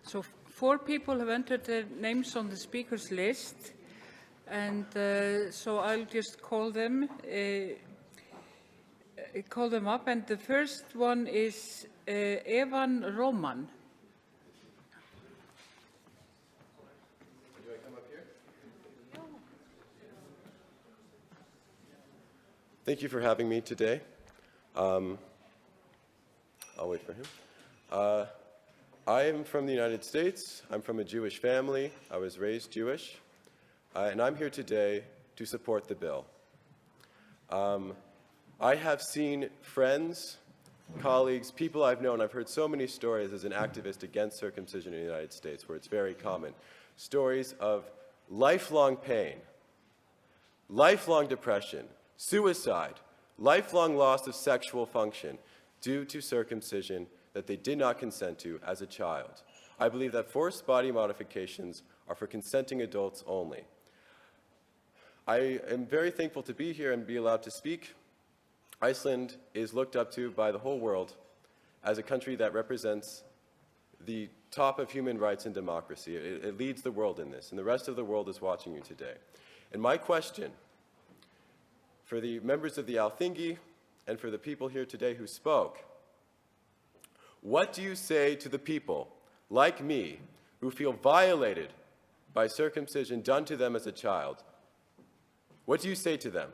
So 4 people have entered their names on the speakers list, and so I'll just call them up. And the first one is Evan Roman. Do I come up here? Thank you for having me today. I'll wait for him. I am from the United States. I'm from a Jewish family. I was raised Jewish. And I'm here today to support the bill. I have seen friends, colleagues, people I've known. I've heard so many stories as an activist against circumcision in the United States, where it's very common. Stories of lifelong pain, lifelong depression, suicide, lifelong loss of sexual function due to circumcision that they did not consent to as a child. I believe that forced body modifications are for consenting adults only. I am very thankful to be here and be allowed to speak. Iceland is looked up to by the whole world as a country that represents the top of human rights and democracy. It leads the world in this, and the rest of the world is watching you today. And my question for the members of the Althingi and for the people here today who spoke, what do you say to the people like me who feel violated by circumcision done to them as a child? What do you say to them?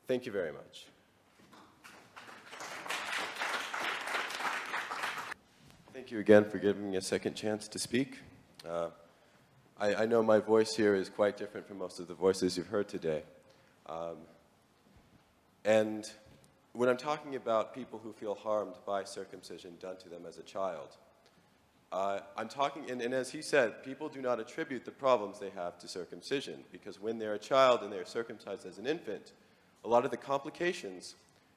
Thank you very much. Thank you again for giving me a second chance to speak. I know my voice here is quite different from most of the voices you've heard today. And when I'm talking about people who feel harmed by circumcision done to them as a child, I'm talking, and as he said, people do not attribute the problems they have to circumcision, because when they're a child and they're circumcised as an infant, a lot of the complications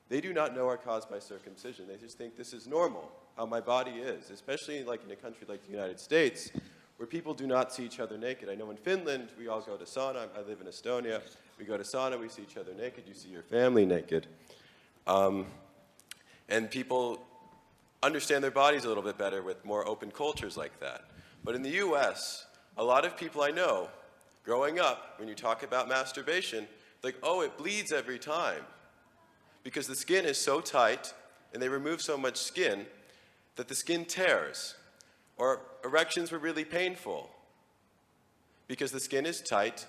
they do not know are caused by circumcision. They just think this is normal, how my body is, especially like in a country like the United States, where people do not see each other naked. I know in Finland, we all go to sauna. I live in Estonia. We go to sauna, we see each other naked. You see your family naked. And people understand their bodies a little bit better with more open cultures like that. But in the US, a lot of people I know, growing up, when you talk about masturbation, like, oh, it bleeds every time. Because the skin is so tight, and they remove so much skin, that the skin tears. Or erections were really painful, because the skin is tight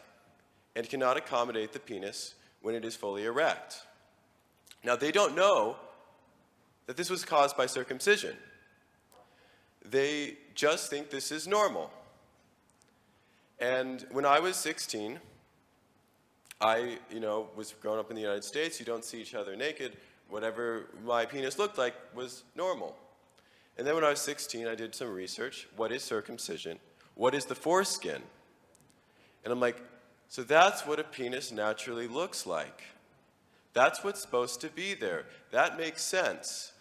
and cannot accommodate the penis when it is fully erect. Now, they don't know that this was caused by circumcision. They just think this is normal. And when I was 16, I, was growing up in the United States. You don't see each other naked. Whatever my penis looked like was normal. And then when I was 16, I did some research. What is circumcision? What is the foreskin? And I'm like, so that's what a penis naturally looks like. That's what's supposed to be there. That makes sense.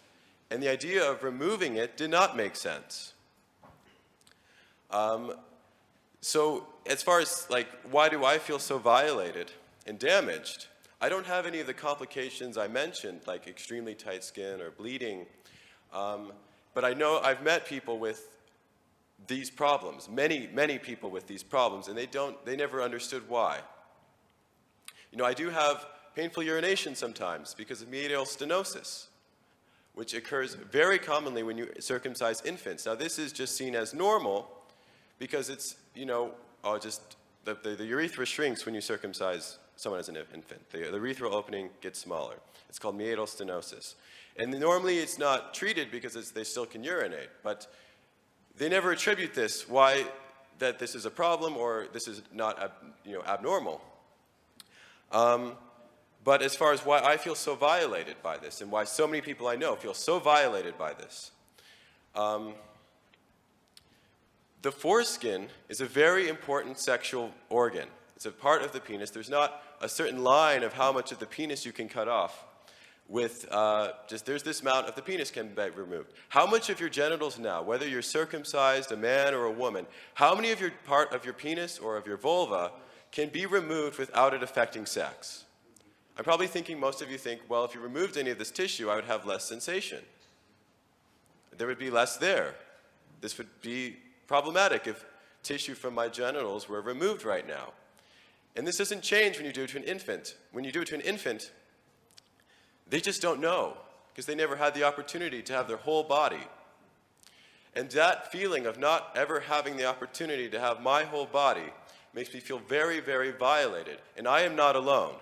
And the idea of removing it did not make sense. So as far as, why do I feel so violated and damaged? I don't have any of the complications I mentioned, like extremely tight skin or bleeding. But I know I've met people with these problems, many people with these problems, and they never understood why. I do have painful urination sometimes because of meatal stenosis, which occurs very commonly when you circumcise infants. Now, this is just seen as normal because it's, the urethra shrinks when you circumcise someone as an infant. The urethral opening gets smaller. It's called meatal stenosis. And normally it's not treated because they still can urinate, but they never attribute this, that this is a problem or this is not abnormal. But as far as why I feel so violated by this and why so many people I know feel so violated by this, the foreskin is a very important sexual organ. It's a part of the penis. There's not a certain line of how much of the penis you can cut off with there's this amount of the penis can be removed. How much of your genitals now, whether you're circumcised, a man or a woman, how many of your part of your penis or of your vulva can be removed without it affecting sex? I'm probably thinking most of you think, well, if you removed any of this tissue, I would have less sensation. There would be less there. This would be problematic if tissue from my genitals were removed right now. And this doesn't change when you do it to an infant. When you do it to an infant, they just don't know, because they never had the opportunity to have their whole body. And that feeling of not ever having the opportunity to have my whole body makes me feel very, very violated. And I am not alone.